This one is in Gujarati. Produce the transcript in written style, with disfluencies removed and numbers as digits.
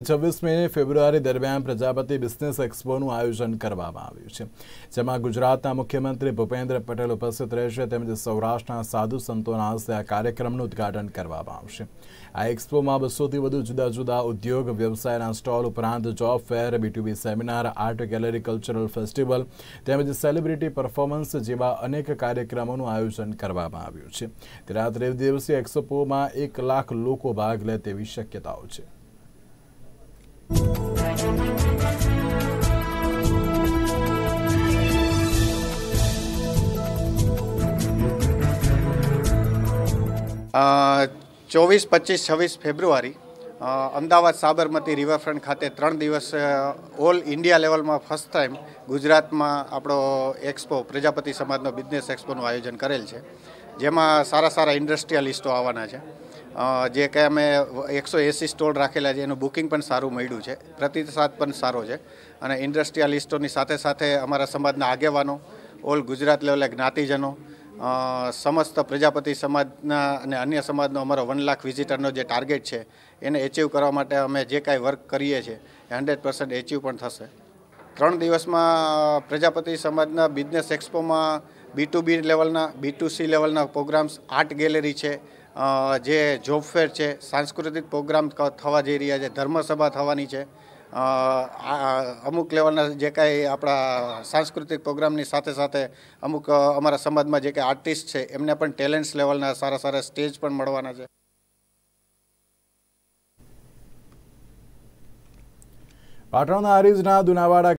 26મી ફેબ્રુઆરી દરમિયાન પ્રજાપતિ બિઝનેસ એક્સપોનું આયોજન કરવામાં આવ્યું છે, જેમાં ગુજરાતના મુખ્યમંત્રી ભૂપેન્દ્ર પટેલ ઉપસ્થિત રહેશે તેમજ સૌરાષ્ટ્રના સાધુ સંતોના હસ્તે આ કાર્યક્રમનું ઉદ્ઘાટન કરવામાં આવશે। આ એક્સપોમાં 200થી વધુ જુદા જુદા ઉદ્યોગ વ્યવસાયના સ્ટોલ ઉપરાંત job fair, B2B seminar, art gallery, cultural festival તેમજ સેલિબ્રિટી પરફોર્મન્સ જેવા અનેક કાર્યક્રમોનું આયોજન કરવામાં આવ્યું છે। ત્યારે આ ત્રિદિવસીય એક્સપોમાં 1 લાખ લોકો ભાગ લે તેવી શક્યતાઓ છે। ચોવીસ, 25, 26 ફેબ્રુઆરી અમદાવાદ સાબરમતી રિવરફ્રન્ટ ખાતે 3 દિવસ ઓલ ઇન્ડિયા લેવલમાં ફર્સ્ટ ટાઈમ ગુજરાતમાં આપણો એક્સપો પ્રજાપતિ સમાજનો બિઝનેસ એક્સપોનું આયોજન કરેલ છે, જેમાં સારા ઇન્ડસ્ટ્રીયલિસ્ટો આવવાના છે। જે કે અમે 180 સ્ટોલ રાખેલા છે, એનું બુકિંગ પણ સારું મળ્યું છે, પ્રતિસાદ પણ સારો છે અને ઇન્ડસ્ટ્રીયલિસ્ટોની સાથે અમારા સમાજના આગેવાનો, ઓલ ગુજરાત લેવલે જ્ઞાતિજનો, સમસ્ત પ્રજાપતિ સમાજના અને અન્ય સમાજનો અમારો 1 લાખ વિઝિટરનો જે ટાર્ગેટ છે એને એચીવ કરવા માટે અમે જે કાંઈ વર્ક કરીએ છીએ એ 100% એચીવ પણ થશે। 3 દિવસમાં પ્રજાપતિ સમાજના બિઝનેસ એક્સપોમાં B2B લેવલના, B2C લેવલના પ્રોગ્રામ્સ, આર્ટ ગેલેરી છે, જે જોબ ફેર છે, સાંસ્કૃતિક પ્રોગ્રામ થવા જઈ રહ્યા છે, ધર્મસભા થવાની છે, અમુક લેવલના જે કાંઈ આપણા સાંસ્કૃતિક પ્રોગ્રામની સાથે અમુક અમારા સમાજમાં જે કાંઈ આર્ટિસ્ટ છે એમને પણ ટેલેન્ટ્સ લેવલના સારા સ્ટેજ પણ મળવાના છે। પાટણના હરીજના દુનાવાડા